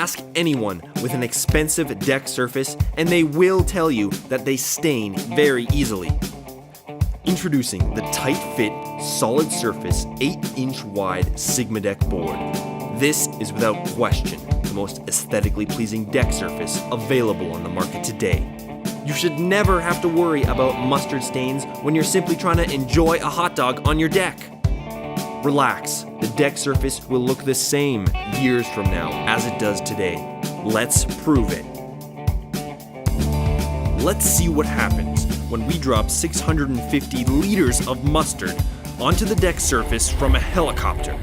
Ask anyone with an expensive deck surface and they will tell you that they stain very easily. Introducing the tight-fit, solid surface, 8-inch wide SigmaDek board. This is without question the most aesthetically pleasing deck surface available on the market today. You should never have to worry about mustard stains when you're simply trying to enjoy a hot dog on your deck. Relax, the deck surface will look the same years from now as it does today. Let's prove it. Let's see what happens when we drop 650 liters of mustard onto the deck surface from a helicopter.